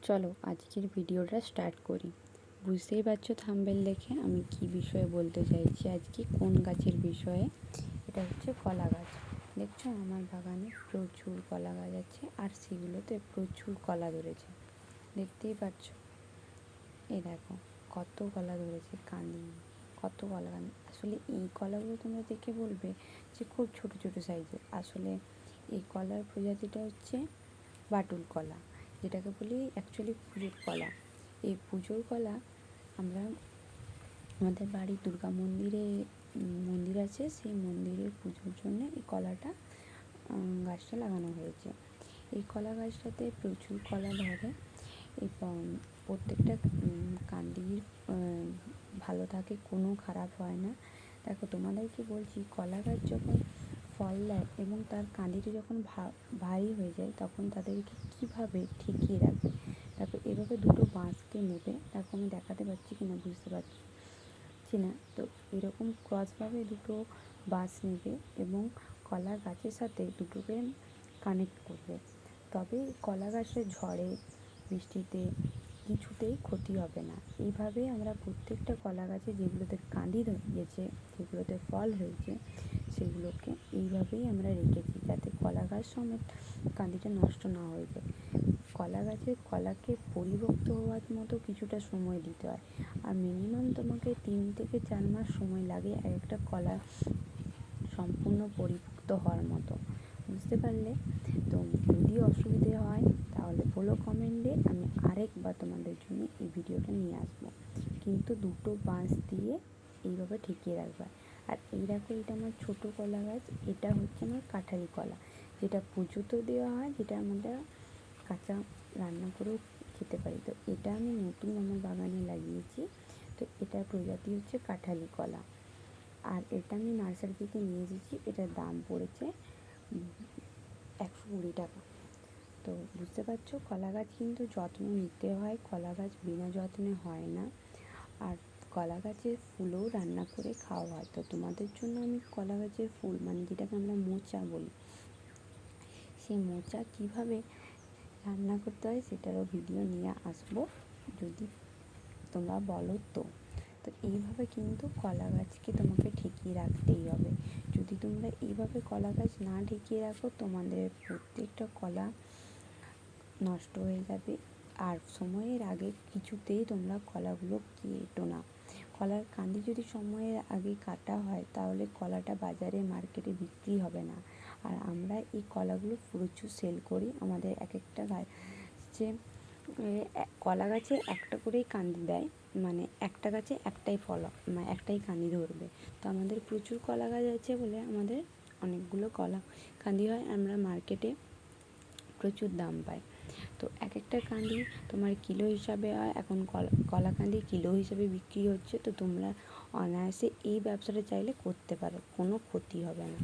চলো আজকের ভিডিওটা স্টার্ট করি। বুঝতেই পারছো থাম্বনেল দেখে আমি কি বিষয়ে বলতে চাইছি, আজকে কোন গাছের বিষয়ে। এটা হচ্ছে কলা গাছ। দেখছো আমার বাগানে প্রচুর কলা গাছ আছে, আর সেগুলোতে প্রচুর কলা ধরেছে, দেখতেই পাচ্ছ। এই দেখো কত কলা ধরেছে, কাঁদি কত কলা কাঁদি। আসলে এই কলাগুলো তোমরা দেখে বলবে যে খুব ছোট ছোট সাইজের। আসলে এই কলার প্রজাতিটা হচ্ছে বাটুল কলা, যেটাকে বলি অ্যাকচুয়ালি পুজোর কলা। এই পুজোর কলা আমরা আমাদের বাড়ির দুর্গা মন্দির আছে, সেই মন্দিরের পুজোর জন্য এই কলাটা গাছটা লাগানো হয়েছে। এই কলা গাছটাতে প্রচুর কলা ধরে এবং প্রত্যেকটা কান্দির ভালো থাকে, কোনো খারাপ হয় না। দেখো তোমাদেরকে বলছি, কলা গাছ যখন ফল দেয় এবং তার কাঁদিটা যখন ভারী হয়ে যায়, তখন তাদেরকে কীভাবে ঠেকিয়ে রাখবে। দেখো এভাবে দুটো বাঁশকে নেবে, দেখো আমি দেখাতে পারছি কিনা বুঝতে পারছি না। তো এরকম ক্রসভাবে দুটো বাঁশ নেবে এবং কলা গাছের সাথে দুটোকে কানেক্ট করবে, তবে কলা গাছের ঝড়ে বৃষ্টিতে কিছুতেই ক্ষতি হবে না। এইভাবেই আমরা প্রত্যেকটা কলা গাছে যেগুলোতে কাঁদি ধরিয়েছে, যেগুলোতে ফল হয়েছে, সেগুলোকে এইভাবেই আমরা রেখেছি, যাতে কলা গাছ সমেত কাঁদিটা নষ্ট না হয়ে যায়। কলা গাছের কলাকে পরিপক্ত হওয়ার মতো কিছুটা সময় দিতে হয়, আর মিনিমাম তোমাকে 3 থেকে 4 মাস সময় লাগে এক একটা কলা সম্পূর্ণ পরিপক্ত হওয়ার মতো। বুঝতে পারলে? তো যদি অসুবিধে হয় তাহলে বলো কমেন্টে, আমি আরেকবার তোমাদের জন্য এই ভিডিওটা নিয়ে আসবো। কিন্তু দুটো বাঁশ দিয়ে এইভাবে ঠেকিয়ে রাখবে। আর এই দেখো, এটা আমার ছোটো কলা গাছ, এটা হচ্ছে আমার কাঁঠালি কলা, যেটা পুজোতেও দেওয়া হয়, যেটা আমরা কাঁচা রান্না করেও খেতে পারি। তো এটা আমি নতুন আমার বাগানে লাগিয়েছি। তো এটার প্রজাতি হচ্ছে কাঁঠালি কলা, আর এটা আমি নার্সারি থেকে নিয়ে এসেছি। এটার দাম পড়েছে 120 টাকা। তো বুঝতে পারছো, কলা গাছ কিন্তু যত্ন নিতে হয়, কলা গাছ বিনা যত্নে হয় না। আর কলা গাছের ফুলও রান্না করে খাওয়া হয়। তো তোমাদের জন্য আমি কলা গাছের ফুল, মানে যেটাকে আমরা মোচা বলি, সেই মোচা কীভাবে রান্না করতে হয় সেটারও ভিডিও নিয়ে আসবো, যদি তোমরা বলো তো। তো এইভাবে কিন্তু কলা গাছকে তোমাকে ঠেকিয়ে রাখতেই হবে। যদি তোমরা এইভাবে কলা গাছ না ঠেকিয়ে রাখো, তোমাদের প্রত্যেকটা কলা নষ্ট হয়ে যাবে। আর সময়ের আগে কিছুতেই তোমরা কলাগুলো কেটো না। কলার কাঁদি যদি সময়ের আগে কাটা হয়, তাহলে কলাটা বাজারে মার্কেটে বিক্রি হবে না। আর আমরা এই কলাগুলো প্রচুর সেল করি। আমাদের এক একটা গাছে, কলা গাছে একটা করেই কাঁদি দেয়, মানে একটা গাছে একটাই ফল, মানে একটাই কাঁদি ধরবে। তো আমাদের প্রচুর কলা গাছ আছে বলে আমাদের অনেকগুলো কলা কাঁদি হয়, আমরা মার্কেটে প্রচুর দাম পাই। তো এক একটা কাঁদি তোমার কিলো হিসাবে হয়, এখন কলা কাঁদি কিলো হিসাবে বিক্রি হচ্ছে। তো তোমরা অনায়াসে এই ব্যবসাটা চাইলে করতে পারো, কোনো ক্ষতি হবে না।